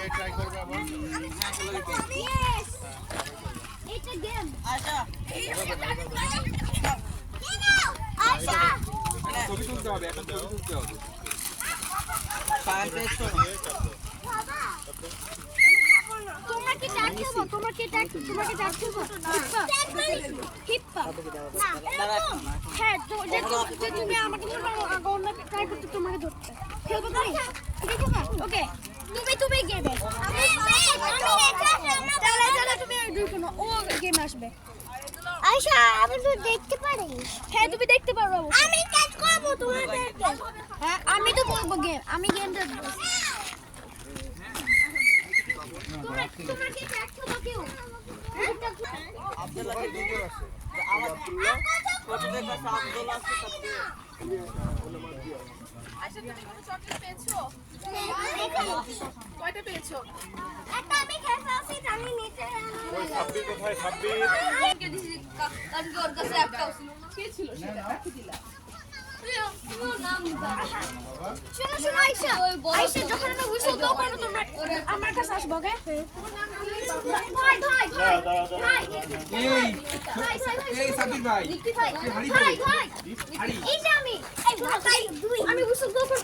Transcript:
Try করবে আবার yes এটা গেম আচ্ছা আচ্ছা ছবি তুলতে হবে, একটা ছবি তুলতে হবে। ফাইল পেজ করো তোমরা কি ট্যাগ খেলবো তোমরা কি ট্যাগ খেলবো হিপ্পা না হ্যাঁ তো যে তুমি আমাকে ধরবে অন্য ট্রাই করতে তোমাকে ধরতে খেলবো তুমি ওকে তুমি গেমে আমি তাহলে তুমি দুটো না ও গেম আসবে আয়শা আমি তো দেখতে পারি হ্যাঁ তুমি দেখতে পারো আমি কাজ করব তোমাদেরকে হ্যাঁ আমি তো বলবো গেম আমি গেম দেখবো তোমরা কি ট্যাগ খেলবো কেউ আব্দুল্লাহকে দুটো আছে আব্দুল্লাহ ছোটদের কাছে আব্দুল্লাহ আছে সাথে আচ্ছা তুমি কোনো চকলেট পেয়েছো? কয়টা পেয়েছো? একটা আমি খেলতে আসি আমি নিচে ওই সাব্বির কোথায় সাব্বির কে দিছি কালকে ওর কাছে একটা ছিল কে ছিল সেটা কাকে দিলা? তোমার নাম দিবা। শোনো আয়শা আয়শা যখন আমি হুইসেল দাও করো তোমরা আমার কাছে আসবে ওকে ভাই এই সাবির ভাই, ভাই এই যে আমি হুইসেল দাও করো